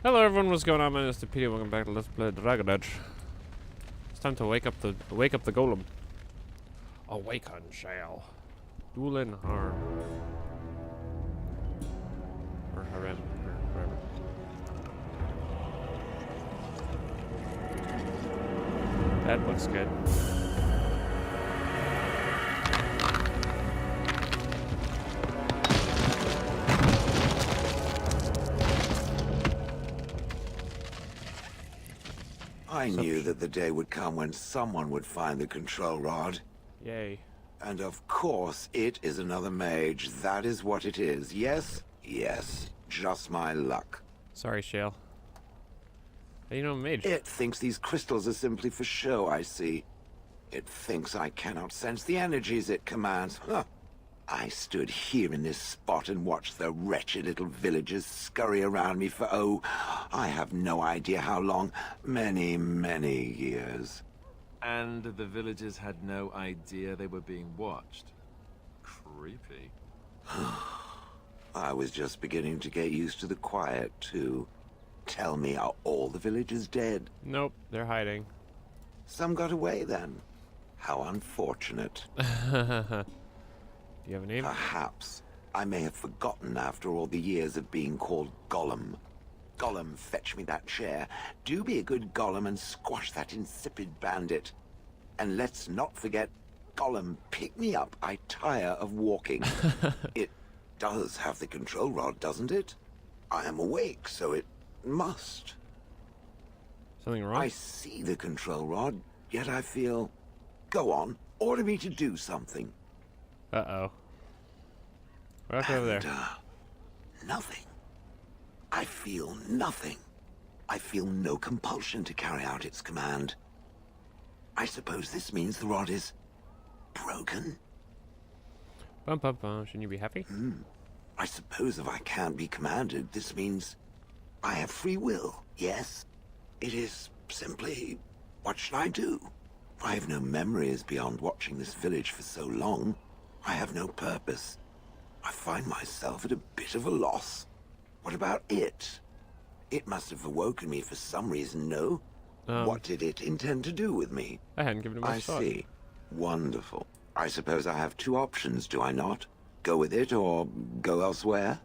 Hello everyone, what's going on? My name is Timpedia. Welcome back to Let's Play Dragon Age. It's time to wake up the golem. Awaken, shall. Duelin harm. Or harem, or whatever. That looks good. I knew that the day would come when someone would find the control rod. Yay. And of course, it is another mage. That is what it is. Yes? Yes. Just my luck. Sorry, Shale. How you know I'm a mage? It thinks these crystals are simply for show, I see. It thinks I cannot sense the energies it commands. Huh. I stood here in this spot and watched the wretched little villagers scurry around me for, oh, I have no idea how long. Many, many years. And the villagers had no idea they were being watched. Creepy. I was just beginning to get used to the quiet, too. Tell me, are all the villagers dead? Nope, they're hiding. Some got away, then. How unfortunate. Do you have a name? Perhaps. I may have forgotten after all the years of being called Gollum. Gollum, fetch me that chair. Do be a good Gollum and squash that insipid bandit. And let's not forget, Gollum, pick me up. I tire of walking. It does have the control rod, doesn't it? I am awake, so it must. Something wrong? I see the control rod, yet I feel... Go on, order me to do something. Uh-oh. Right over there. Nothing. I feel nothing. I feel no compulsion to carry out its command. I suppose this means the rod is... broken? Bum bum bum. Shouldn't you be happy? I suppose if I can't be commanded, this means I have free will, yes? It is simply... what should I do? I have no memories beyond watching this village for so long. I have no purpose. I find myself at a bit of a loss. What about it? It must have awoken me for some reason, no? What did it intend to do with me? I hadn't given it much thought. I see. Wonderful. I suppose I have two options, do I not? Go with it or go elsewhere?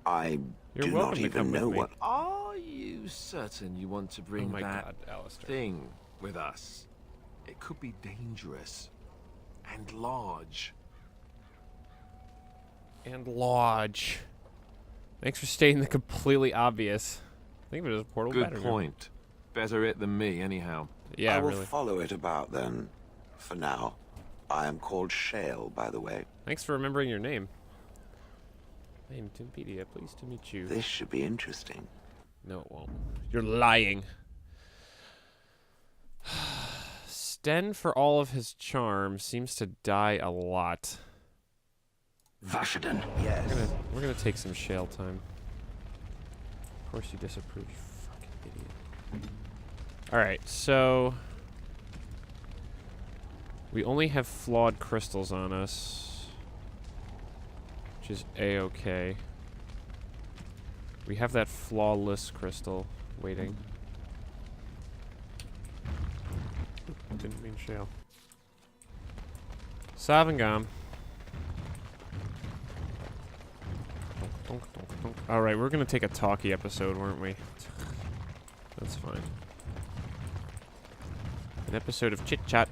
I do not even know what... Are you certain you want to bring that thing with us? It could be dangerous. And large. And lodge. Thanks for stating the completely obvious. Think of it as a portal. Good point. Better it than me, anyhow. Yeah, I will really. follow it about then. For now. I am called Shale, by the way. Thanks for remembering your name. I am Timpedia. Pleased to meet you. This should be interesting. No, it won't. You're lying. Sten, for all of his charm, seems to die a lot. Vashaden, yes. We're gonna take some Shale time. Of course you disapprove, you fucking idiot. Alright, so... we only have flawed crystals on us. Which is A-okay. We have that flawless crystal waiting. Didn't mean Shale. Savangam. Alright, we're gonna take a talkie episode, weren't we? That's fine. An episode of chit chat.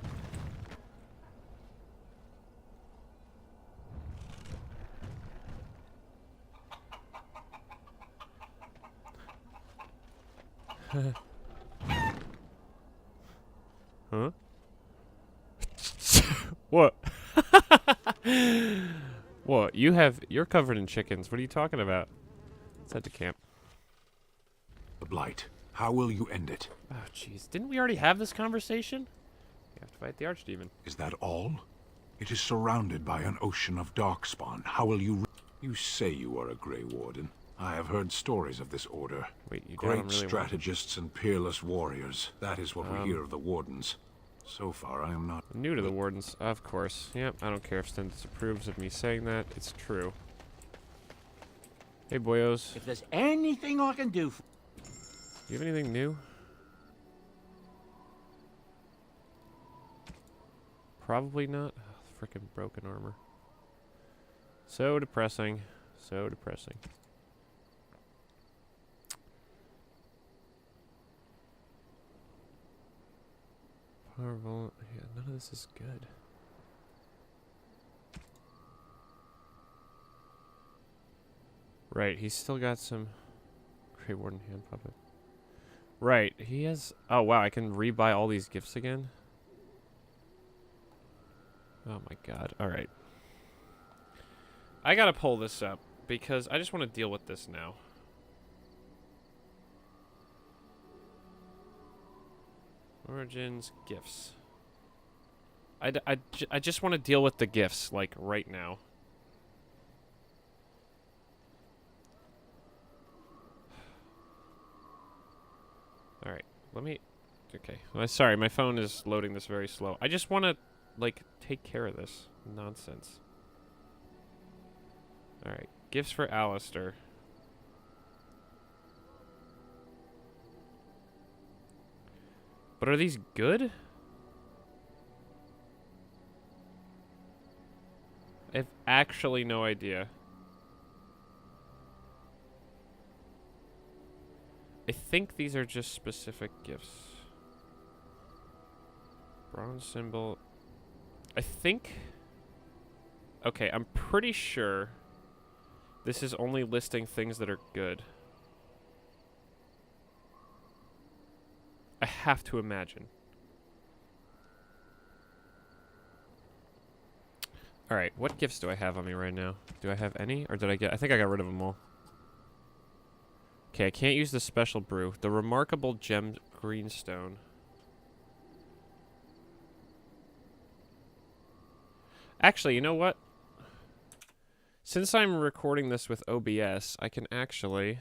Huh? What? What? You're covered in chickens. What are you talking about? Let's head to camp. The Blight. How will you end it? Oh, jeez. Didn't we already have this conversation? You have to fight the Archdemon. Is that all? It is surrounded by an ocean of darkspawn. How will you... You say you are a Grey Warden. I have heard stories of this order. Wait, you Great don't really strategists and peerless warriors. That is what we hear of the Wardens. So far, I am not... I'm new to the Wardens, of course. Yep, I don't care if Sten disapproves of me saying that. It's true. Hey, boyos. If there's anything I can do, Do you have anything new? Probably not. Freaking broken armor. So depressing. So depressing. Powerful. Yeah, none of this is good. Right, he's still got some Grey Warden hand puppet. Right, he has... Oh, wow, I can rebuy all these gifts again? Oh my god, alright. I gotta pull this up, because I just want to deal with this now. Origins, gifts. I just want to deal with the gifts, like, right now. Alright, let me... Okay, sorry, my phone is loading this very slow. I just want to, like, take care of this nonsense. Alright, gifts for Alistair. But are these good? I have actually no idea. I think these are just specific gifts. Bronze symbol. I think... Okay, I'm pretty sure this is only listing things that are good. I have to imagine. Alright, what gifts do I have on me right now? Do I have any? Or did I get... I think I got rid of them all. Okay, I can't use the special brew. The remarkable gem greenstone. Actually, you know what? Since I'm recording this with OBS, I can actually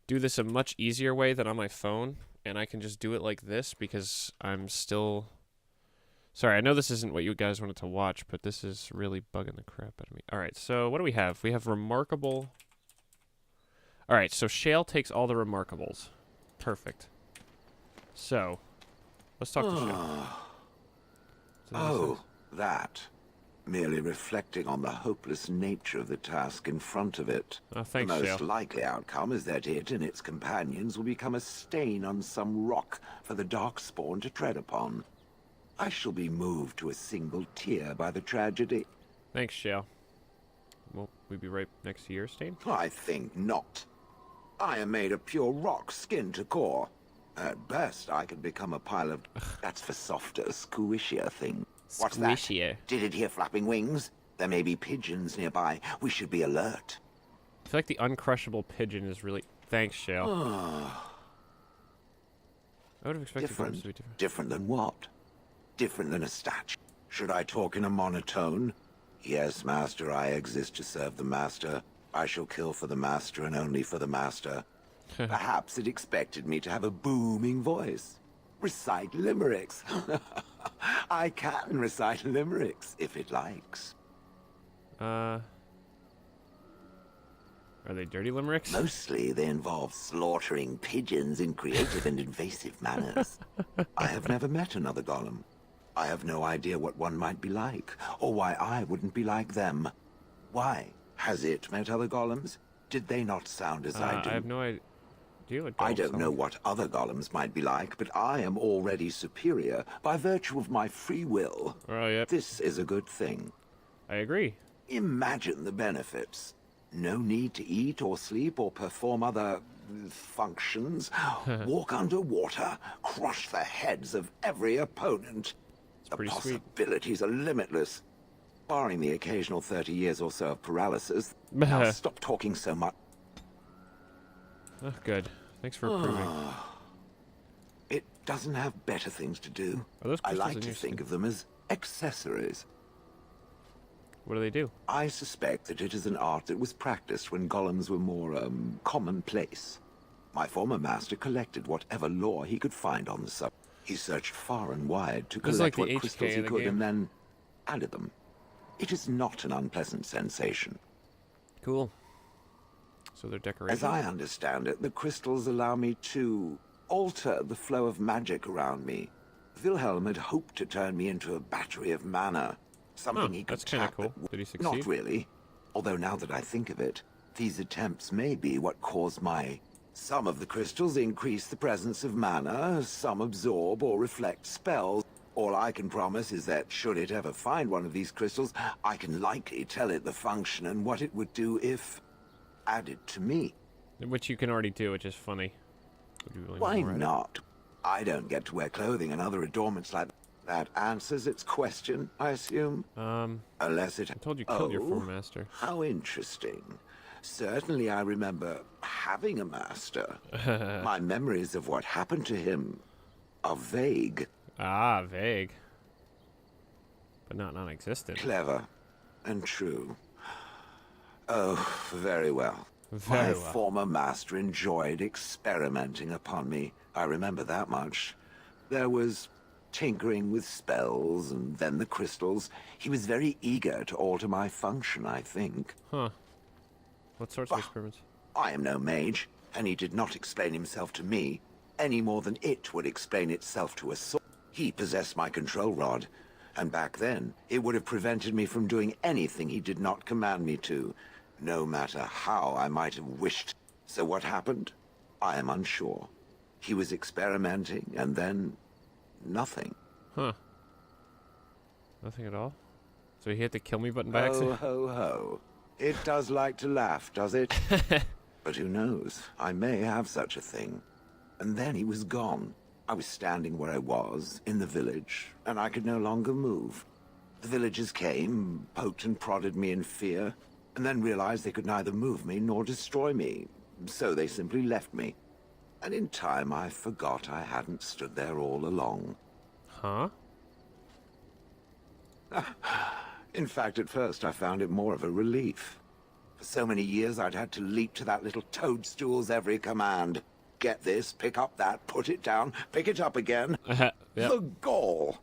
do this a much easier way than on my phone. And I can just do it like this because I'm still... Sorry, I know this isn't what you guys wanted to watch, but this is really bugging the crap out of me. Alright, so what do we have? We have remarkable... Alright, so Shale takes all the remarkables. Perfect. So, let's talk to Shale. Oh, that. Merely reflecting on the hopeless nature of the task in front of it. Oh, thanks, the most Shale. likely outcome is that it and its companions will become a stain on some rock for the Darkspawn to tread upon. I shall be moved to a single tear by the tragedy. Thanks, Shale. Will we be right next to your stain? I think not. I am made of pure rock, skin to core. At best, I could become a pile of... That's for softer, squishier things. What's Squishier. that? Did it hear flapping wings? There may be pigeons nearby. We should be alert. I feel like the uncrushable pigeon is really... Thanks, Shale. I would have expected them to be different. Different than what? Different than a statue. Should I talk in a monotone? Yes, Master, I exist to serve the Master. I shall kill for the Master and only for the Master. Perhaps it expected me to have a booming voice. Recite limericks. I can recite limericks, if it likes. Are they dirty limericks? Mostly they involve slaughtering pigeons in creative and invasive manners. I have never met another golem. I have no idea what one might be like, or why I wouldn't be like them. Why? Has it met other golems? Did they not sound as I do? I have no idea. I don't know what other golems might be like, but I am already superior by virtue of my free will. Oh, yep. This is a good thing. I agree. Imagine the benefits. No need to eat or sleep or perform other functions. Walk underwater, crush the heads of every opponent. The possibilities are limitless. Barring the occasional 30 years or so of paralysis. Now stop talking so much. Oh, good. Thanks for approving. It doesn't have better things to do. I like to think of them as accessories. What do they do? I suspect that it is an art that was practiced when golems were more, commonplace. My former master collected whatever lore he could find on the subject. He searched far and wide to collect what crystals he could and then added them. It is not an unpleasant sensation. Cool. So they're decorations? As I understand it, the crystals allow me to alter the flow of magic around me. Wilhelm had hoped to turn me into a battery of mana. Something he could that's kind of tap cool. at- Did he succeed? Not really. Although now that I think of it, these attempts may be what caused my... Some of the crystals increase the presence of mana, some absorb or reflect spells. All I can promise is that should it ever find one of these crystals, I can likely tell it the function and what it would do if added to me. Which you can already do, which is funny. Would you really Why want more at it? not? I don't get to wear clothing and other adornments like that. That answers its question, I assume. Unless it... I told you killed your former master. How interesting. Certainly I remember having a master. My memories of what happened to him are vague. Ah, vague. But not non-existent. Clever and true. Oh, very well. Very My well. former master enjoyed experimenting upon me. I remember that much. There was tinkering with spells and then the crystals. He was very eager to alter my function, I think. Huh. What sorts of experiments? I am no mage, and he did not explain himself to me, any more than it would explain itself to a sword. He possessed my control rod, and back then, it would have prevented me from doing anything he did not command me to, no matter how I might have wished. So what happened? I am unsure. He was experimenting, and then... nothing. Huh. Nothing at all? So he hit the kill me button by Ho, accident? ho, ho. It does like to laugh, does it? But who knows? I may have such a thing. And then he was gone. I was standing where I was, in the village, and I could no longer move. The villagers came, poked and prodded me in fear, and then realized they could neither move me nor destroy me. So they simply left me. And in time, I forgot I hadn't stood there all along. Huh? In fact, at first, I found it more of a relief. For so many years, I'd had to leap to that little toadstool's every command. Get this, pick up that, put it down, pick it up again. Yep. The gall!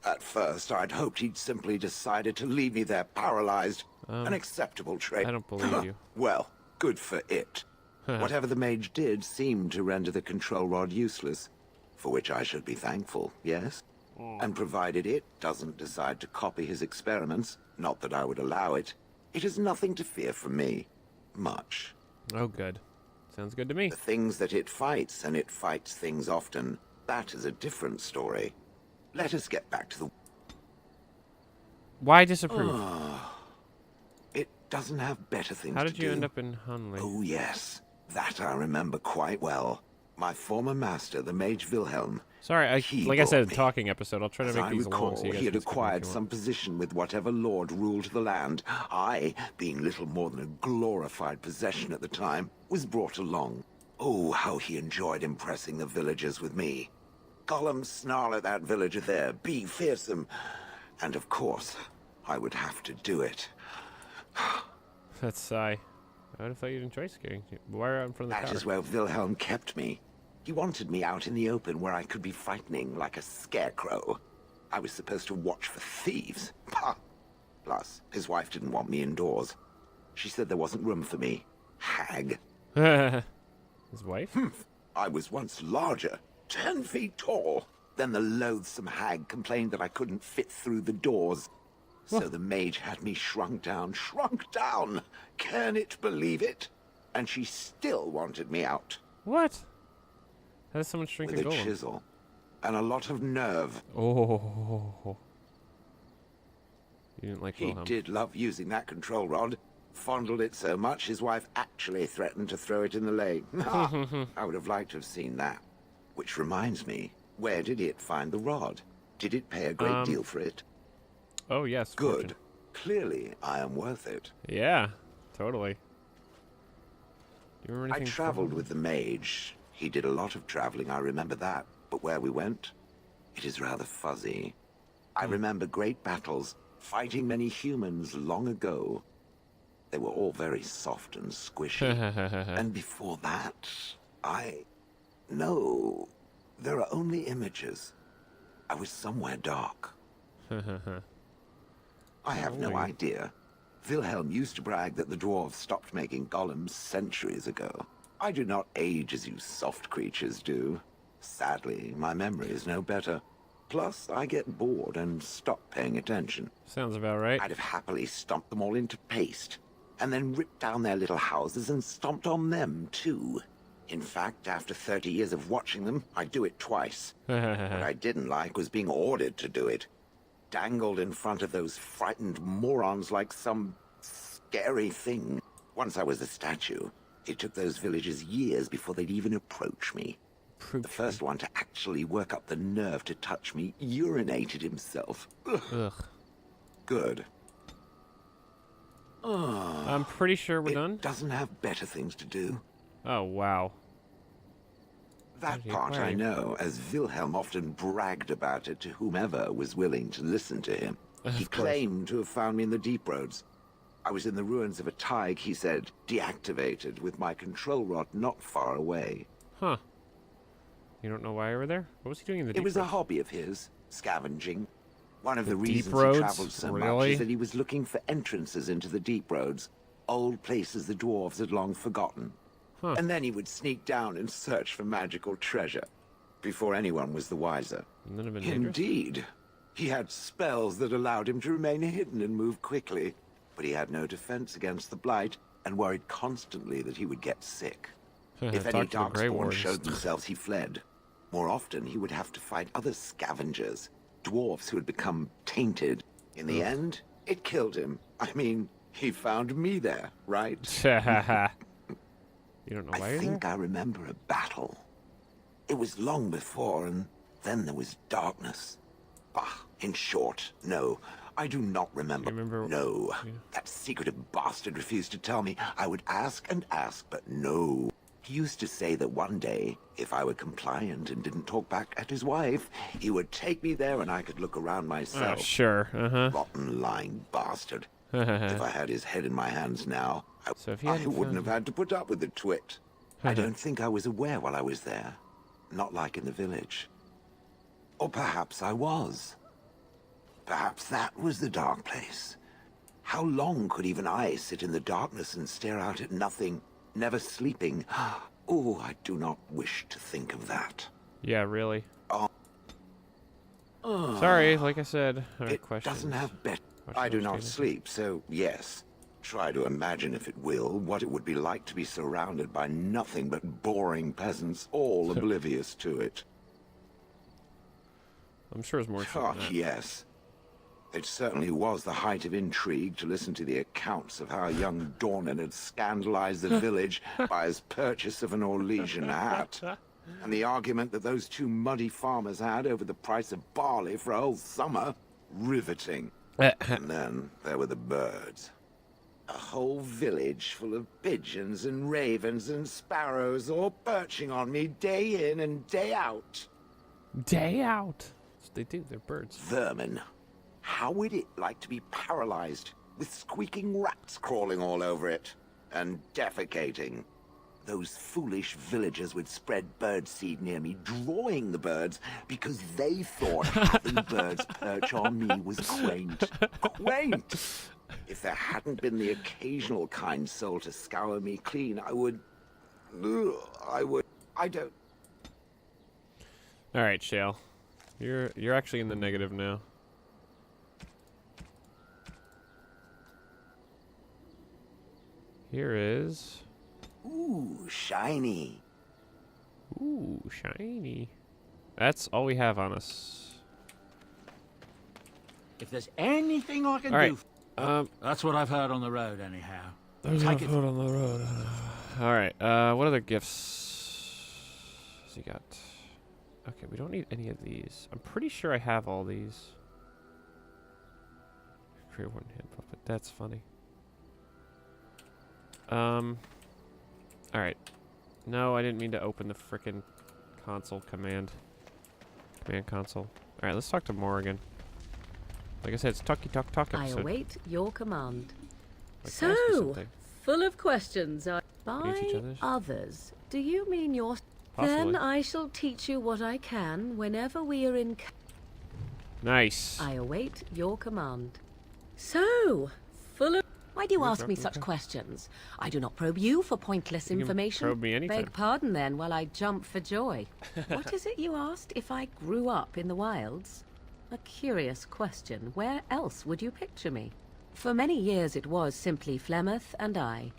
At first, I'd hoped he'd simply decided to leave me there paralyzed. An acceptable trait. I don't believe you. Well, good for it. Whatever the mage did seemed to render the control rod useless, for which I should be thankful, yes? And provided it doesn't decide to copy his experiments, not that I would allow it, it is nothing to fear from me. Much. Oh, good. Sounds good to me. The things that it fights, and it fights things often, that is a different story. Let us get back to the... Why disapprove? It doesn't have better things How to did you do. end up in Hunley? Oh, yes. That I remember quite well. My former master, the mage Wilhelm. Sorry, He like I said, brought me. talking episode. I'll try to As make I these long so recall, you guys he had can skip them if acquired you want. some position with whatever lord ruled the land. I, being little more than a glorified possession at the time, was brought along. Oh, how he enjoyed impressing the villagers with me. Gollum snarl at that villager there, be fearsome. And of course, I would have to do it. That's sigh. I would have thought you'd enjoy skiing. Why are you out in front of the That tower? is where Wilhelm kept me. He wanted me out in the open where I could be frightening like a scarecrow. I was supposed to watch for thieves. Pah! Plus, his wife didn't want me indoors. She said there wasn't room for me. Hag. His wife? I was once larger, 10 feet tall. Then the loathsome hag complained that I couldn't fit through the doors. So the mage had me shrunk down. Can it believe it? And she still wanted me out. What? How does someone shrink With a a golem? chisel. And a lot of nerve. Oh. You didn't like He Wilhelm. did love using that control rod. Fondled it so much, his wife actually threatened to throw it in the lake. I would have liked to have seen that. Which reminds me, where did it find the rod? Did it pay a great deal for it? Oh, yes. Good. Fortune. Clearly, I am worth it. Yeah, totally. Do you remember I anything? traveled with the mage. He did a lot of traveling, I remember that. But where we went, it is rather fuzzy. I remember great battles, fighting many humans long ago. They were all very soft and squishy. And before that, No, there are only images. I was somewhere dark. I have no idea. Wilhelm used to brag that the dwarves stopped making golems centuries ago. I do not age as you soft creatures do. Sadly, my memory is no better. Plus, I get bored and stop paying attention. Sounds about right. I'd have happily stomped them all into paste, and then ripped down their little houses and stomped on them, too. In fact, after 30 years of watching them, I'd do it twice. What I didn't like was being ordered to do it. Dangled in front of those frightened morons like some scary thing. Once I was a statue, it took those villagers years before they'd even approach me. The first one to actually work up the nerve to touch me urinated himself. Ugh. Good. I'm pretty sure we're done. Doesn't have better things to do. Oh, wow. That part I know, as Wilhelm often bragged about it to whomever was willing to listen to him. He claimed to have found me in the deep roads. I was in the ruins of a Tig, he said, deactivated, with my control rod not far away. Huh. You don't know why you were there? What was he doing in the deep It was roads? a hobby of his, scavenging. One of the deep reasons roads? he traveled so much is that he was looking for entrances into the deep roads, old places the dwarves had long forgotten. Huh. And then he would sneak down and search for magical treasure, before anyone was the wiser. Wouldn't that have been dangerous? Indeed. He had spells that allowed him to remain hidden and move quickly, but he had no defense against the blight, and worried constantly that he would get sick. If any Talk to the Grey darkspawn Wardens. showed themselves, he fled. More often, he would have to fight other scavengers, dwarfs who had become tainted. In the end, it killed him. I mean, he found me there, right? You don't know why I you're think there? I remember a battle. It was long before, and then there was darkness. Bah, in short, no. I do not remember. You remember? No. Yeah. That secretive bastard refused to tell me. I would ask and ask, but no. He used to say that one day, if I were compliant and didn't talk back at his wife, he would take me there and I could look around Oh, myself. sure. Uh-huh. Rotten, lying bastard. If I had his head in my hands now, So if you I hadn't wouldn't found- have had to put up with the twit. I don't think I was aware while I was there. Not like in the village. Or perhaps I was. Perhaps that was the dark place. How long could even I sit in the darkness and stare out at nothing, never sleeping? Oh, I do not wish to think of that. Yeah, really. Sorry, like I said, It questions. doesn't have bet. Questions I do on not Skater? sleep, so yes. Try to imagine, if it will, what it would be like to be surrounded by nothing but boring peasants, all oblivious to it. I'm sure it's more true Oh, than that. yes. It certainly was the height of intrigue to listen to the accounts of how young Dornan had scandalized the village by his purchase of an Orlesian hat. And the argument that those two muddy farmers had over the price of barley for a whole summer. Riveting. And then there were the birds. A whole village full of pigeons and ravens and sparrows all perching on me day in and day out. Day out. That's what they do. They're birds. Vermin. How would it like to be paralyzed with squeaking rats crawling all over it and defecating? Those foolish villagers would spread birdseed near me, drawing the birds because they thought having birds perch on me was quaint. Quaint! If there hadn't been the occasional kind soul to scour me clean, I don't... All right, Shale. You're actually in the negative now. Here is... Ooh, shiny. Ooh, shiny. That's all we have on us. If there's anything I can All right. do... That's what I've heard on the road, anyhow. There's Take no it. food on the road. All right. What other gifts has he got? Okay, we don't need any of these. I'm pretty sure I have all these. Create one hand puppet. That's funny. All right. No, I didn't mean to open the frickin' console command console. All right, let's talk to Morrigan. Like I said, it's talk I episode. await your command. Like, can I ask you So, something? full of questions. Can you teach By others? others, do you mean your... Possibly. Then I shall teach you what I can whenever we are in... Nice. I await your command. So, full of... Why do you ask me such questions? I do not probe you for pointless information. Probe me anytime. Beg pardon then while I jump for joy. What is it you asked? If I grew up in the wilds? A curious question. Where else would you picture me? For many years it was simply Flemeth and I.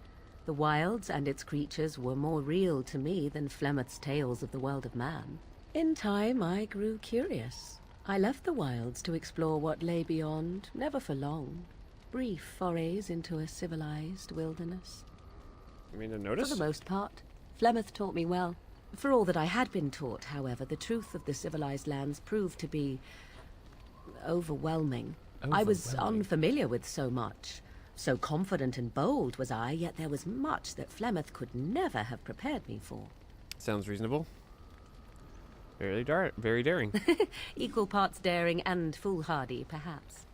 The wilds and its creatures were more real to me than Flemeth's tales of the world of man. In time I grew curious. I left the wilds to explore what lay beyond, never for long. Brief forays into a civilized wilderness. I mean, a notice? For the most part, Flemeth taught me well. For all that I had been taught, however, the truth of the civilized lands proved to be overwhelming. I was unfamiliar with so much. So confident and bold was I, yet there was much that Flemeth could never have prepared me for. Sounds reasonable. Very daring. Equal parts daring and foolhardy, perhaps.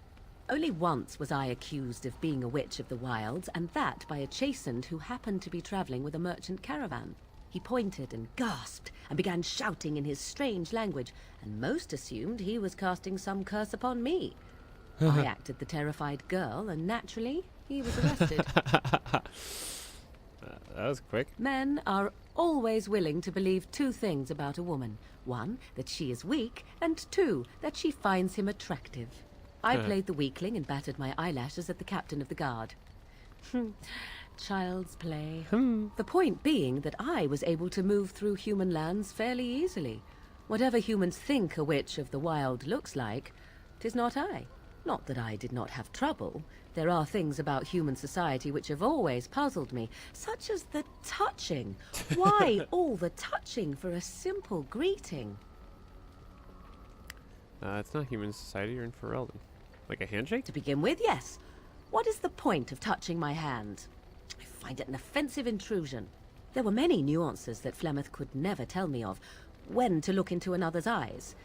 Only once was I accused of being a witch of the wilds, and that by a chastened who happened to be traveling with a merchant caravan. He pointed and gasped, and began shouting in his strange language, and most assumed he was casting some curse upon me. I acted the terrified girl, and naturally, he was arrested. That was quick. Men are always willing to believe two things about a woman. One, that she is weak, and two, that she finds him attractive. I played the weakling and battered my eyelashes at the captain of the guard. Child's play. The point being that I was able to move through human lands fairly easily. Whatever humans think a witch of the wild looks like, 'tis not I. Not that I did not have trouble. There are things about human society which have always puzzled me, such as the touching. Why all the touching for a simple greeting? It's not human society, you're in Ferelden. Like a handshake? To begin with, yes. What is the point of touching my hand? I find it an offensive intrusion. There were many nuances that Flemeth could never tell me of. When to look into another's eyes.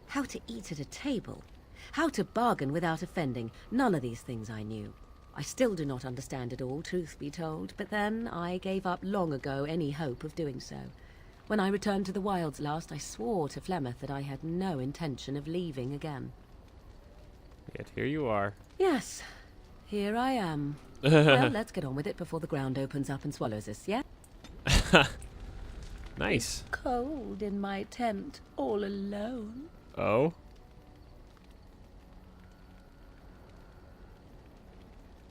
How to eat at a table. How to bargain without offending. None of these things I knew. I still do not understand it all, truth be told, but then I gave up long ago any hope of doing so. When I returned to the wilds last, I swore to Flemeth that I had no intention of leaving again. Yet here you are. Yes, here I am. Well, let's get on with it before the ground opens up and swallows us, yeah? Nice. It's cold in my tent, all alone. Oh?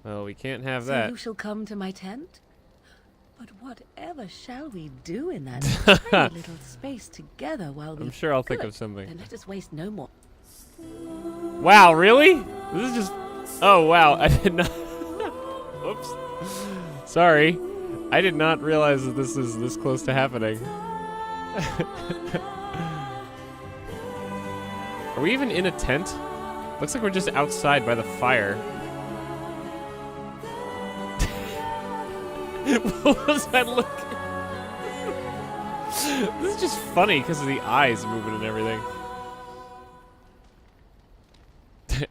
Well, we can't have So that. you shall come to my tent? But whatever shall we do in that tiny little space together while we... I'm sure I'll think Good. of something. Then let us waste no more. Wow, really? This is just... Oh, wow. I did not... Whoops. Sorry. I did not realize that this is this close to happening. Are we even in a tent? Looks like we're just outside by the fire. What was that look? This is just funny because of the eyes moving and everything.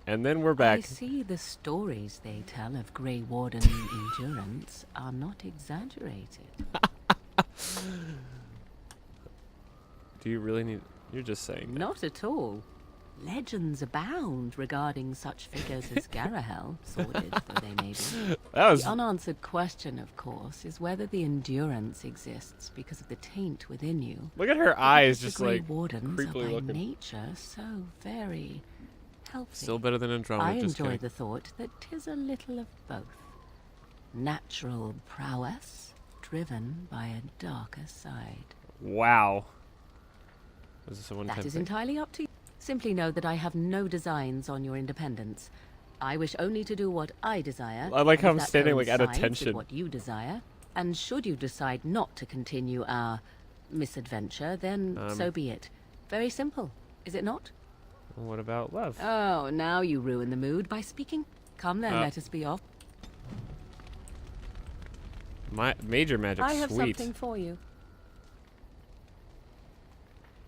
And then we're back. I see the stories they tell of Grey Warden endurance are not exaggerated. Do you really need... You're just saying that. Not at all. Legends abound regarding such figures as Garahel, sordid though they may be. That was... The unanswered question, of course, is whether the endurance exists because of the taint within you. Look at her eyes, The just Grey like Wardens are creepily by looking. nature so very healthy. Still better than Andromeda. I just enjoy kidding. the thought that 'tis a little of both. Natural prowess, driven by a darker side. Wow. Was this a one-time That is thing? entirely up to you. Simply know that I have no designs on your independence. I wish only to do what I desire. I like how and I'm if that standing, like, at coincides with attention. what you desire. And should you decide not to continue our misadventure, then so be it. Very simple, is it not? Well, what about love? Oh, now you ruin the mood by speaking. Come then, let us be off. My major magic, I have sweet. something for you.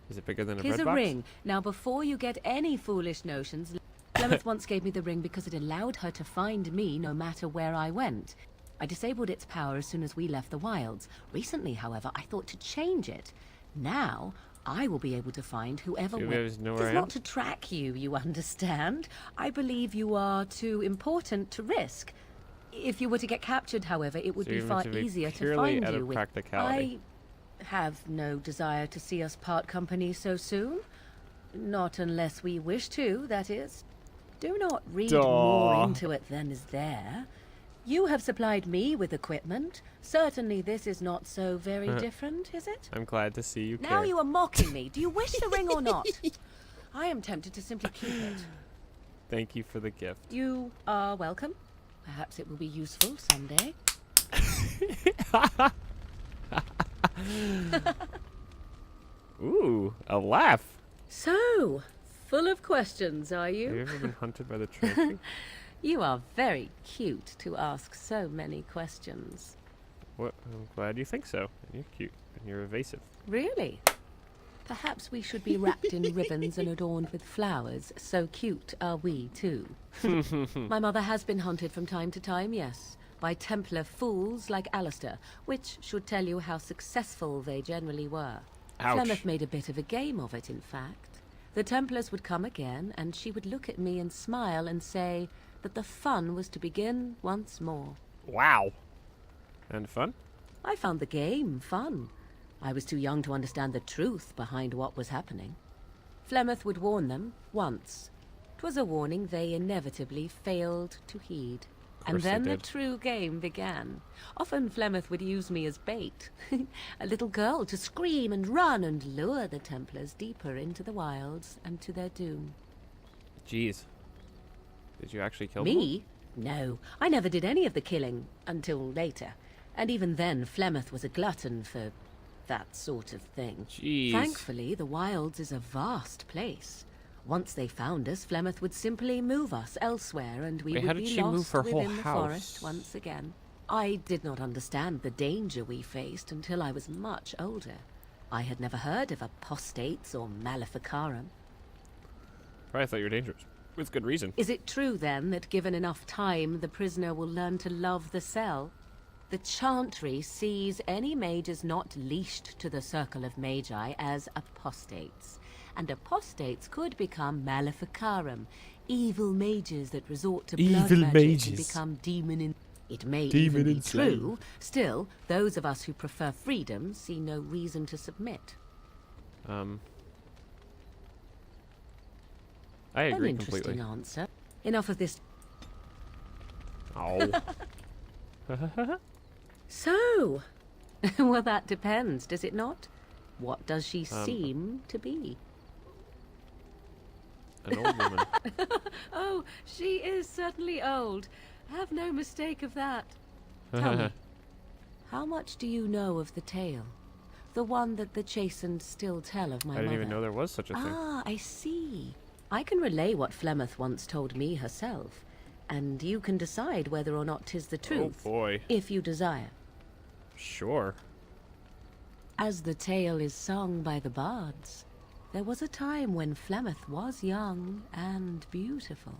Is it bigger than a Here's bread a box? ring. Now, before you get any foolish notions, Clemeth once gave me the ring because it allowed her to find me no matter where I went. I disabled its power as soon as we left the wilds. Recently, however, I thought to change it. Now, I will be able to find whoever You will. guys know It where is I am? not to track you, you understand. I believe you are too important to risk. If you were to get captured, however, it would So be you meant far to be easier to purely find out you of with... practicality. I have no desire to see us part company so soon. Not unless we wish to, that is. Do not read more into it than is there. You have supplied me with equipment. Certainly this is not so very different, is it? I'm glad to see you care. Now you are mocking me. Do you wish the ring or not? I am tempted to simply keep it. Thank you for the gift. You are welcome. Perhaps it will be useful someday. Ooh, a laugh. So, full of questions, are Have you? you ever been hunted by the trophy? You are very cute to ask so many questions. What? I'm glad you think so. And you're cute. And you're evasive. Really? Perhaps we should be wrapped in ribbons and adorned with flowers. So cute are we, too. My mother has been hunted from time to time, yes, by Templar fools like Alistair, which should tell you how successful they generally were. Ouch. Flemeth made a bit of a game of it, in fact. The Templars would come again, and she would look at me and smile and say that the fun was to begin once more. Wow. And fun? I found the game fun. I was too young to understand the truth behind what was happening. Flemeth would warn them once. 'Twas a warning they inevitably failed to heed. And course they then the did. true game began. Often Flemeth would use me as bait. A little girl to scream and run and lure the Templars deeper into the wilds and to their doom. Jeez. Did you actually kill them? Me? No, I never did any of the killing until later. And even then, Flemeth was a glutton for that sort of thing. Jeez. Thankfully, the wilds is a vast place. Once they found us, Flemeth would simply move us elsewhere, and we Wait, how would did be she move lost her whole within the house? forest once again. I did not understand the danger we faced until I was much older. I had never heard of apostates or maleficarum. Probably thought you were dangerous. With good reason. Is it true, then, that given enough time, the prisoner will learn to love the cell? The Chantry sees any mages not leashed to the Circle of Magi as apostates. And apostates could become maleficarum, evil mages that resort to blood Evil magic mages. and become demon. It may Demon even be enslaved. true. Still, those of us who prefer freedom see no reason to submit. I An agree interesting completely. answer. Enough of this. Oh. So, well, that depends, does it not? What does she seem to be? An old woman. Oh, she is certainly old. Have no mistake of that. Tell me, how much do you know of the tale? The one that the chastened still tell of my I mother? didn't even know there was such a thing. Ah, I see. I can relay what Flemeth once told me herself, and you can decide whether or not 'tis the truth, Oh boy. if you desire. Sure. As the tale is sung by the bards, there was a time when Flemeth was young and beautiful,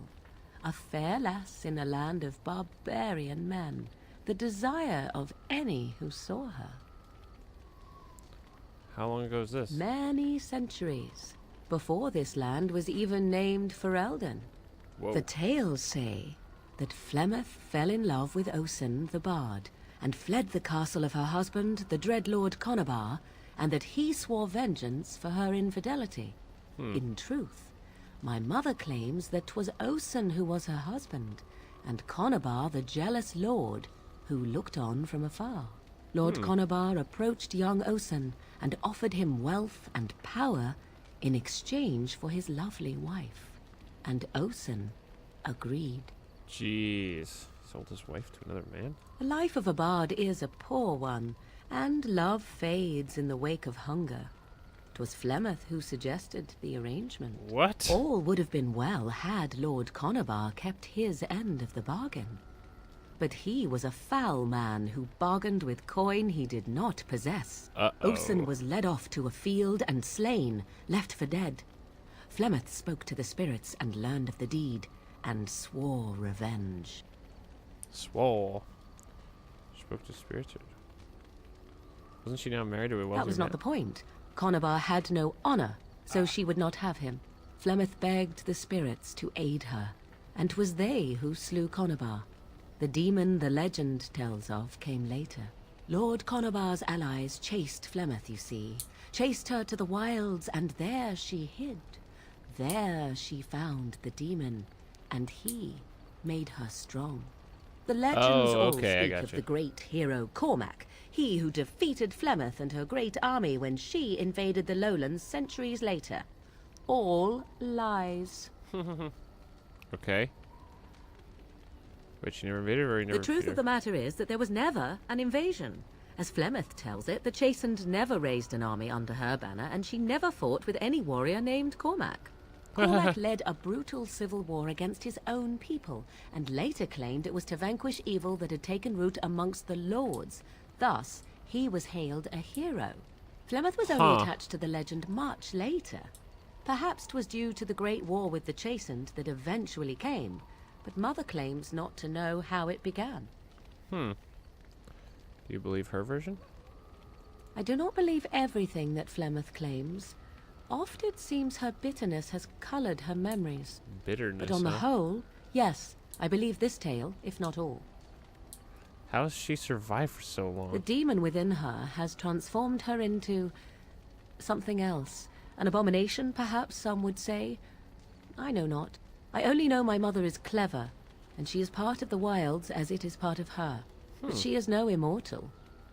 a fair lass in a land of barbarian men, the desire of any who saw her. How long ago is this? Many centuries, before this land was even named Ferelden. Whoa. The tales say that Flemeth fell in love with Osen the bard, and fled the castle of her husband, the dread Lord Conabar, and that he swore vengeance for her infidelity. In truth, my mother claims that 'twas Osen who was her husband, and Conabar the jealous lord, who looked on from afar. Lord Conabar approached young Osen and offered him wealth and power in exchange for his lovely wife, and Osen agreed. Jeez. Sold his wife to another man? The life of a bard is a poor one, and love fades in the wake of hunger. 'Twas Flemeth who suggested the arrangement. What? All would have been well had Lord Conabar kept his end of the bargain. But he was a foul man who bargained with coin he did not possess. Osen was led off to a field and slain, left for dead. Flemeth spoke to the spirits and learned of the deed, and swore revenge. Swole. Spoke to spirits. Wasn't she now married to a wealthy That was not man? the point. Conabar had no honor, so she would not have him. Flemeth begged the spirits to aid her, and 'twas they who slew Conabar. The demon the legend tells of came later. Lord Conobar's allies chased Flemeth, you see. Chased her to the wilds, and there she hid. There she found the demon, and he made her strong. The legends all speak of the great hero Cormac, he who defeated Flemeth and her great army when she invaded the lowlands centuries later. All lies. Okay. But she never invaded or he never The truth of the matter is that there was never an invasion. As Flemeth tells it, the Chastened never raised an army under her banner, and she never fought with any warrior named Cormac. Cormac led a brutal civil war against his own people, and later claimed it was to vanquish evil that had taken root amongst the lords. Thus, he was hailed a hero. Flemeth was only attached to the legend much later. Perhaps 'twas due to the great war with the Chastened that eventually came, but Mother claims not to know how it began. Do you believe her version? I do not believe everything that Flemeth claims. Oft it seems her bitterness has coloured her memories. Bitterness, But on the whole, yes, I believe this tale, if not all. How has she survived for so long? The demon within her has transformed her into something else. An abomination, perhaps some would say. I know not. I only know my mother is clever, and she is part of the wilds as it is part of her. But she is no immortal.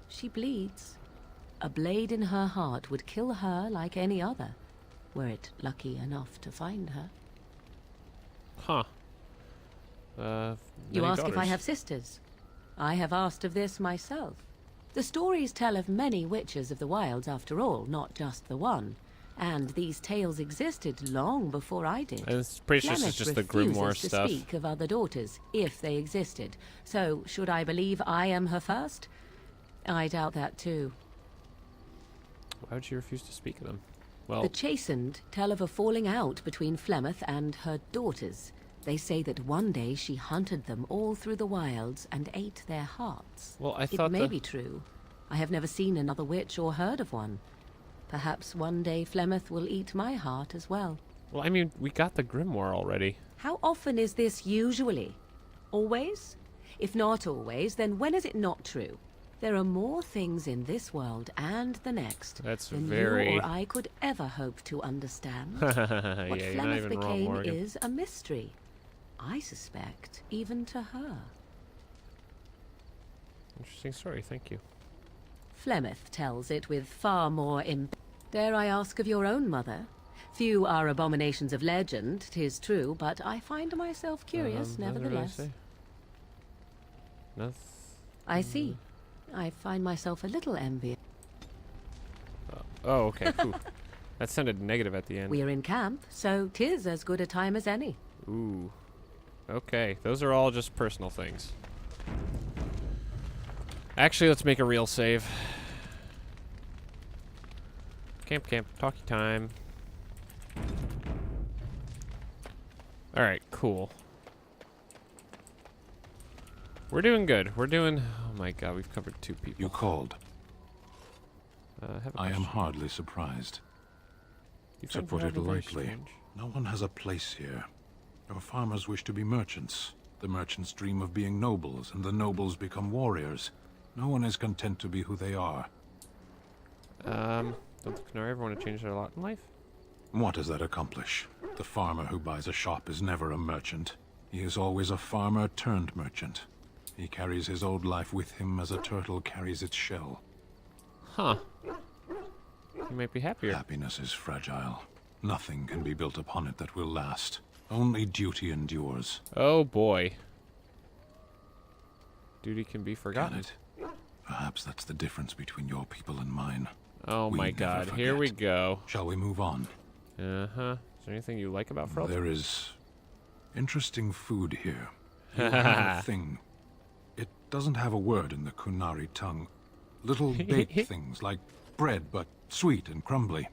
She bleeds. A blade in her heart would kill her like any other, were it lucky enough to find her. You ask if I have sisters. I have asked of this myself. The stories tell of many witches of the wilds after all, not just the one. And these tales existed long before I did. I'm pretty sure this is just the grimoire to stuff. Speak of other daughters, if they existed. So, should I believe I am her first? I doubt that too. Why would she refuse to speak of them? Well, the Chastened tell of a falling out between Flemeth and her daughters. They say that one day she hunted them all through the wilds and ate their hearts. well, I thought It may be true. I have never seen another witch or heard of one. Perhaps one day Flemeth will eat my heart as well. Well, I mean, we got the grimoire already. How often is this usually? Always? If not always, then when is it not true? There are more things in this world and the next That's than very... you or I could ever hope to understand. Yeah, What you're not Flemeth even wrong, became Morgan. is a mystery. I suspect, even to her. Interesting story, thank you. Flemeth tells it with far more Dare I ask of your own mother? Few are abominations of legend, 'tis true, but I find myself curious, nevertheless. Really I see. I find myself a little envious. Oh, okay. Ooh. That sounded negative at the end. We're in camp, so 'tis as good a time as any. Ooh. Okay, those are all just personal things. Actually, let's make a real save. Camp, talkie time. Alright, cool. We're doing good. We're doing... Oh my god, we've covered 2 people. You called. Have a I am question. hardly surprised. You To find put that it very lightly, strange. no one has a place here. Your farmers wish to be merchants. The merchants dream of being nobles, and the nobles become warriors. No one is content to be who they are. Don't the Canary ever want to change their lot in life? What does that accomplish? The farmer who buys a shop is never a merchant. He is always a farmer turned merchant. He carries his old life with him as a turtle carries its shell. Huh. You might be happier. Happiness is fragile. Nothing can be built upon it that will last. Only duty endures. Oh boy. Duty can be forgotten. Can it? Perhaps that's the difference between your people and mine. Oh We my never god, here we forget. go. Shall we move on? Uh-huh. Is there anything you like about Frelt? There is interesting food here. You have a thing. It doesn't have a word in the Kunari tongue. Little baked things like bread, but sweet and crumbly.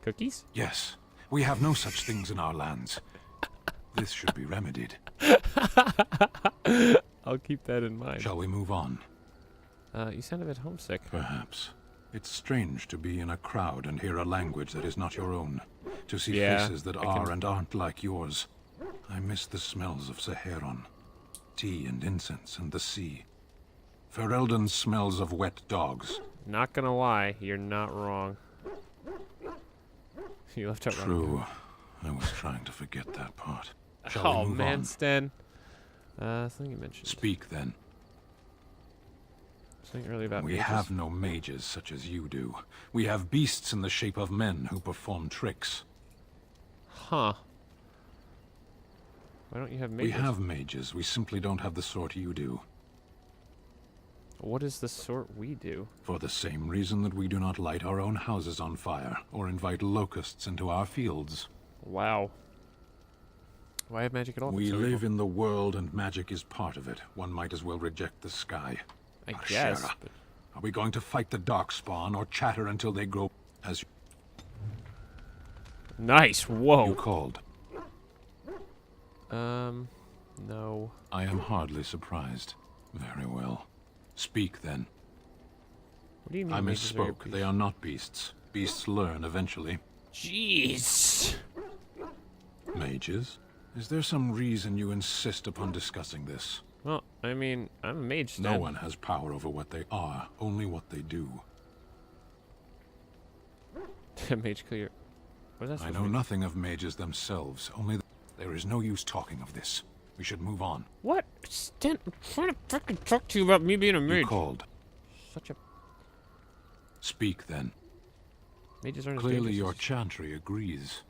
Cookies? Yes, we have no such things in our lands. This should be remedied. I'll keep that in mind. Shall we move on? You sound a bit homesick. Perhaps. It's strange to be in a crowd and hear a language that is not your own. To see Yeah, faces that I are can- and aren't like yours. I miss the smells of Saharon. tea and incense and the sea. Ferelden smells of wet dogs. Not gonna lie, you're not wrong. You left out True. I was trying to forget that part. Shall Oh we move man, on? Sten. Something you mentioned. Speak then. Something earlier about We mages. have no mages such as you do. We have beasts in the shape of men who perform tricks. Huh. Why don't you have mages? We have mages. We simply don't have the sort you do. What is the sort we do? For the same reason that we do not light our own houses on fire, or invite locusts into our fields. Wow. Why have magic at all? We So live evil? in the world and magic is part of it. One might as well reject the sky. I guess. Ashera, But are we going to fight the Darkspawn or chatter until they grow as nice. you Whoa. called? No. I am hardly surprised. Very well. Speak then. What do you mean? I mages are your misspoke. They are not beasts. Beasts learn eventually. Jeez. Mages? Is there some reason you insist upon discussing this? Well, I mean, I'm a mage. No Sten. one has power over what they are, only what they do. Mage clear. What is that I supposed know to mean? nothing of mages themselves, only there is no use talking of this. We should move on. What? Sten, I'm trying to fucking talk to you about me being a You mage. called. Such a Speak then. mages aren't as Clearly dangerous your as- chantry agrees.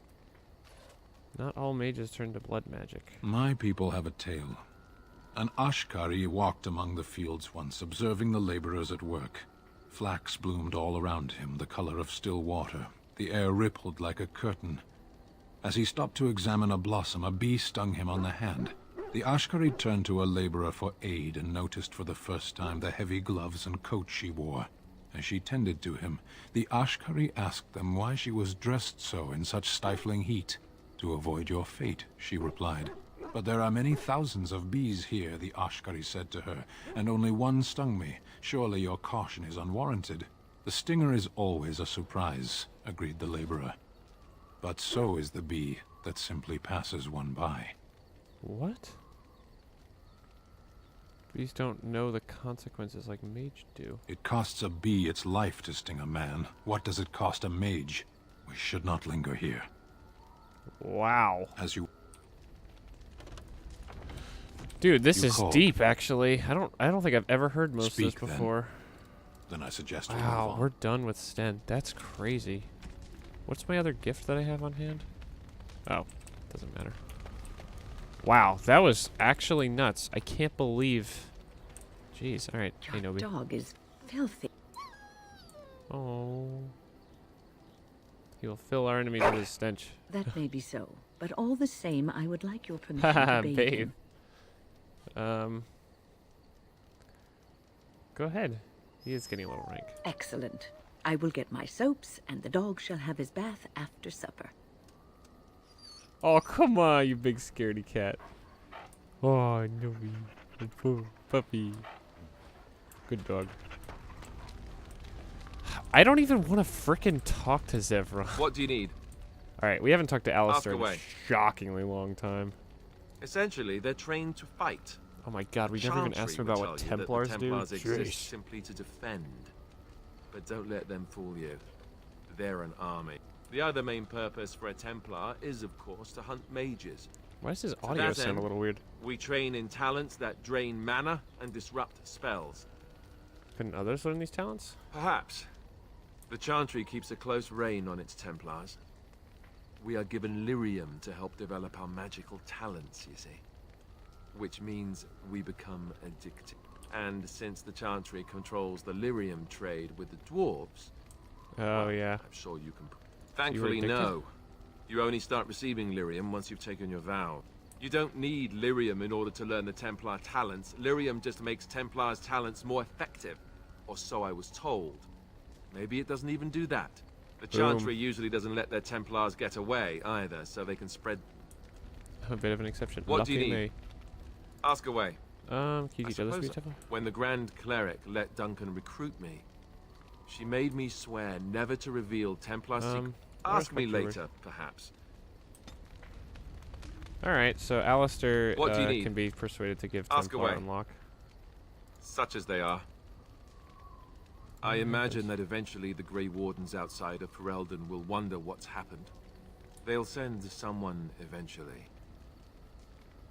Not all mages turn to blood magic. My people have a tale. An Ashkari walked among the fields once, observing the laborers at work. Flax bloomed all around him, the color of still water. The air rippled like a curtain. As he stopped to examine a blossom, a bee stung him on the hand. The Ashkari turned to a laborer for aid and noticed for the first time the heavy gloves and coat she wore. As she tended to him, the Ashkari asked them why she was dressed so in such stifling heat. To avoid your fate, she replied. But there are many thousands of bees here, the Ashkari said to her, and only one stung me. Surely your caution is unwarranted. The stinger is always a surprise, agreed the laborer. But so is the bee that simply passes one by. What? Bees don't know the consequences like mage do. It costs a bee its life to sting a man. What does it cost a mage? We should not linger here. Wow. As you... Dude, this You is called. deep actually. I don't think I've ever heard most Speak, of this then. before. Then I suggest we move Wow, on. we're done with Sten. That's crazy. What's my other gift that I have on hand? Oh, doesn't matter. Wow, that was actually nuts. I can't believe. Jeez, alright. Hey, Your Nobi. dog is filthy. Oh. He will fill our enemies with his stench. That may be so, but all the same, I would like your permission to Haha, bathe babe. him. Go ahead. He is getting a little rank. Excellent. I will get my soaps, and the dog shall have his bath after supper. Oh, come on, you big scaredy cat. Oh, Nobi. The poor puppy. Good dog. I don't even want to frickin' talk to Zevra. What do you need? Alright, we haven't talked to Alistair in a away. shockingly long time. Essentially, they're trained to fight. Oh my god, we never even asked him Chantry about would what tell you that Templars the do? Templars exist Jeez. simply to defend. But don't let them fool you. They're an army. The other main purpose for a Templar is, of course, to hunt mages. Why does his To audio that sound a end, little weird? We train in talents that drain mana and disrupt spells. Couldn't others learn these talents? Perhaps. The Chantry keeps a close rein on its Templars. We are given lyrium to help develop our magical talents, you see. Which means we become addicted. And since the Chantry controls the lyrium trade with the dwarves, Oh, well, yeah. I'm sure you can. Thankfully, addicted? no. You only start receiving lyrium once you've taken your vow. You don't need lyrium in order to learn the Templar talents. Lyrium just makes Templar's talents more effective. Or so I was told. Maybe it doesn't even do that. The Boom. Chantry usually doesn't let their Templars get away either, so they can spread. I'm a bit of an exception. What do you Lucky need? me. Ask away. Can you I teach others to be suppose Templar? when the Grand Cleric let Duncan recruit me, she made me swear never to reveal Templar secrets. I Ask me respect your word. later, perhaps. Alright, so Alistair What do you need? can be persuaded to give Ask Templar away. unlock. Such as they are. I imagine that eventually the Grey Wardens outside of Ferelden will wonder what's happened. They'll send someone eventually.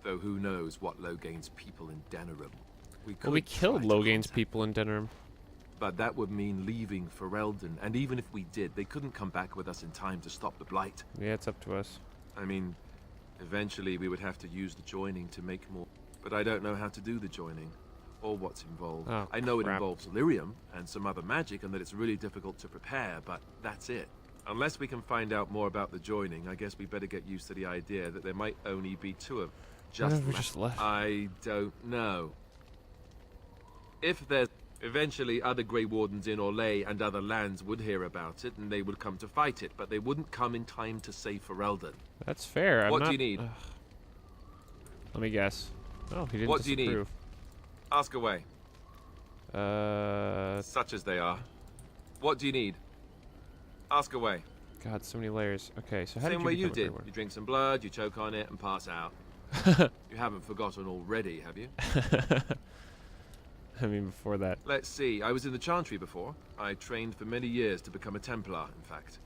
Though who knows what Loghain's people in Denerim. Well, we could killed try to Loghain's contact people in Denerim. But that would mean leaving Ferelden, and even if we did, they couldn't come back with us in time to stop the Blight. Yeah, it's up to us. I mean, eventually we would have to use the joining to make more... But I don't know how to do the joining, or what's involved. Oh, I know it crap. involves lyrium and some other magic, and that it's really difficult to prepare, but that's it. Unless we can find out more about the joining, I guess we better get used to the idea that there might only be two of them. What if we just left? I don't know. If there's eventually other Grey Wardens in Orlais and other lands would hear about it, and they would come to fight it, but they wouldn't come in time to save Ferelden. That's fair. What do you need? Let me guess. Oh, he didn't What do you need? disapprove. Ask away. Uh, Such as they are. What do you need? Ask away. God, so many layers. Okay, so how Same did way you you become a Grey did. Warden? You drink some blood, you choke on it, and pass out. You haven't forgotten already, have you? I mean, before that. Let's see. I was in the Chantry before. I trained for many years to become a Templar, in fact.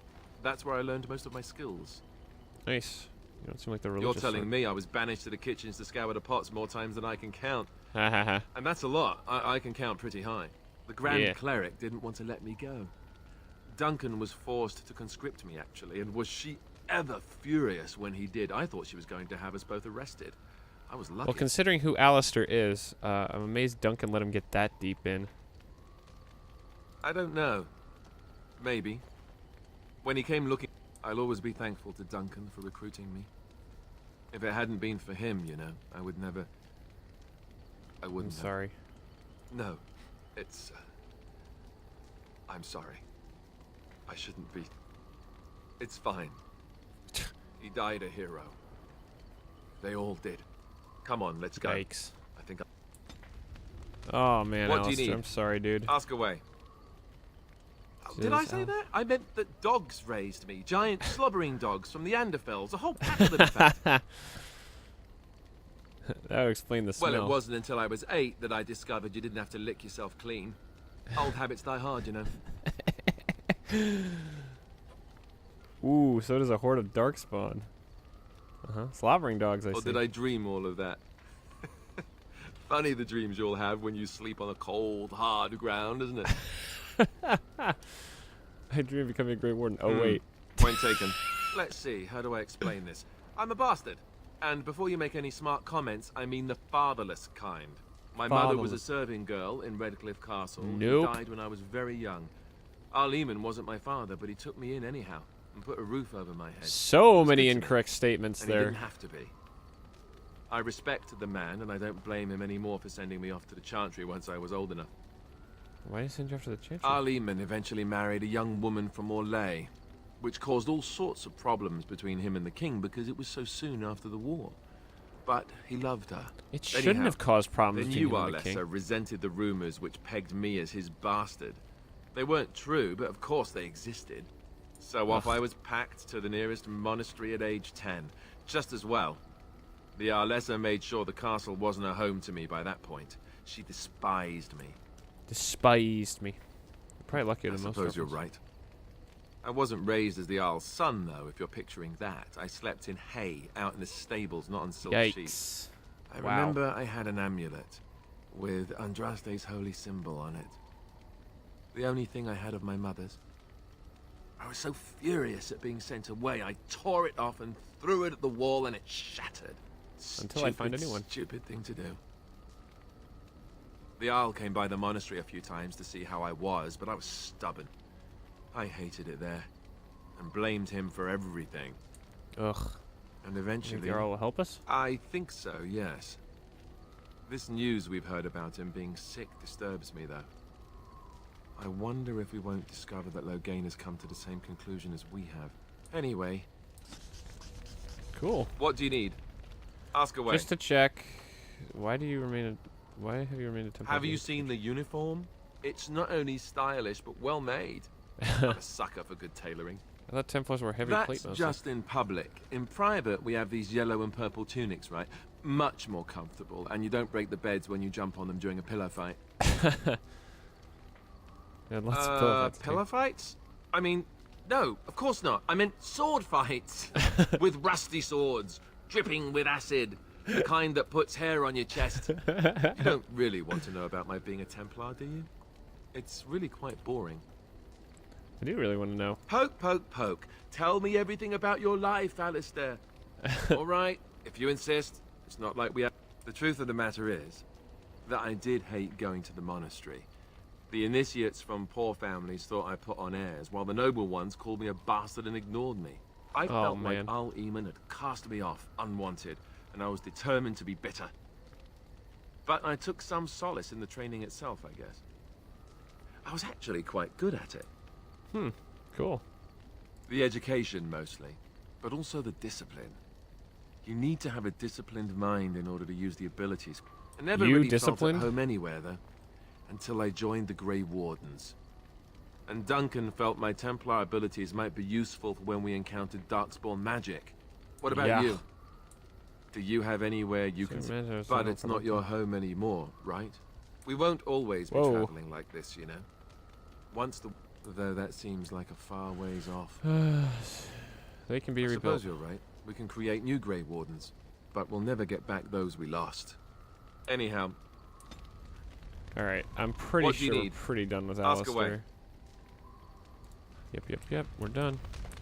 That's where I learned most of my skills. Nice. You don't seem like the You're religious telling me I was banished to the kitchens to scour the pots more times than I can count. Ha ha ha. And that's a lot. I can count pretty high. The Grand Yeah. Cleric didn't want to let me go. Duncan was forced to conscript me, actually, and was she ever furious when he did. I thought she was going to have us both arrested. I was lucky. Well, considering who Alistair is, I'm amazed Duncan let him get that deep in. I don't know. Maybe. When he came looking, I'll always be thankful to Duncan for recruiting me. If it hadn't been for him, you know, I would never... I I'm wouldn't have. sorry. No. It's... I'm sorry. I shouldn't be... It's fine. He died a hero. They all did. Come on, let's go. Yikes. I think Oh, man, What do you Alistair, need? I'm sorry, dude. Ask away. Did I Says say Al- that? I meant that dogs raised me. Giant slobbering dogs from the Anderfells. A whole pack of them, in fact. That would explain the smell. Well, it wasn't until I was 8 that I discovered you didn't have to lick yourself clean. Old habits die hard, you know. Ooh, so does a horde of darkspawn. Slobbering dogs, I Or see. did I dream all of that? Funny the dreams you'll have when you sleep on a cold, hard ground, isn't it? I dream of becoming a Grey Warden. Oh, Hmm. wait. Point taken. Let's see, how do I explain this? I'm a bastard. And before you make any smart comments, I mean the fatherless kind. My mother was a Fatherless. serving girl in Redcliffe Castle. Nope. Who died when I was very young. Arleman wasn't my father, but he took me in anyhow and put a roof over my head. So He many speaks to me, incorrect statements And he there. didn't have to be. I respect the man, and I don't blame him anymore for sending me off to the Chantry once I was old enough. Why did he send you after the chantry? Arleman eventually married a young woman from Orlais, which caused all sorts of problems between him and the king because it was so soon after the war. But he loved her. It shouldn't Anyhow, have caused The problems between new him and the king. Arlessa resented the rumors which pegged me as his bastard. They weren't true, but of course they existed. So off I was packed to the nearest monastery at age 10. Just as well. The Arlessa made sure the castle wasn't a home to me by that point. She despised me. Despised me. You're probably lucky I to most suppose you're references. right. I wasn't raised as the Arl's son, though, if you're picturing that. I slept in hay, out in the stables, not on silk sheets. Yikes. I Wow. remember I had an amulet with Andraste's holy symbol on it. The only thing I had of my mother's. I was so furious at being sent away, I tore it off and threw it at the wall and it shattered. Until I find a new one. Stupid thing to do. The Arl came by the monastery a few times to see how I was, but I was stubborn. I hated it there, and blamed him for everything. Ugh. And You think eventually... the Earl will help us? I think so, yes. This news we've heard about him being sick disturbs me, though. I wonder if we won't discover that Loghain has come to the same conclusion as we have. Anyway, Cool. what do you need? Ask away. Just to check, why have you remained a Templar? Have you seen the uniform? It's not only stylish, but well made. I'm a sucker for good tailoring. I thought Templars were heavy plate That's mostly. just in public. In private, we have these yellow and purple tunics, right? Much more comfortable, and you don't break the beds when you jump on them during a pillow fight. Yeah, lots of pillow fights. Pillow fights? I mean, no, of course not. I meant sword fights. With rusty swords, dripping with acid. The kind that puts hair on your chest. You don't really want to know about my being a Templar, do you? It's really quite boring. I do really want to know. Poke, poke, poke. Tell me everything about your life, Alistair. All right, if you insist. It's not like we have... The truth of the matter is that I did hate going to the monastery. The initiates from poor families thought I put on airs, while the noble ones called me a bastard and ignored me. I felt like man. Al-Eamon had cast me off, unwanted, and I was determined to be bitter. But I took some solace in the training itself, I guess. I was actually quite good at it. Cool. The education, mostly, but also the discipline. You need to have a disciplined mind in order to use the abilities. I never You really disciplined? felt at home anywhere, though, until I joined the Grey Wardens. And Duncan felt my Templar abilities might be useful for when we encountered Darkspawn magic. What about Yeah. you? Do you have anywhere you Can't can... imagine I was But talking it's for not nothing. your home anymore, right? We won't always be Whoa. traveling like this, you know? Once the... Though that seems like a far ways off. They can be I rebuilt. suppose you're right. We can create new Grey Wardens, but we'll never get back those we lost. Anyhow, All right, I'm pretty What do you sure we're need? pretty done with Ask away. Alistair. Yep. We're done.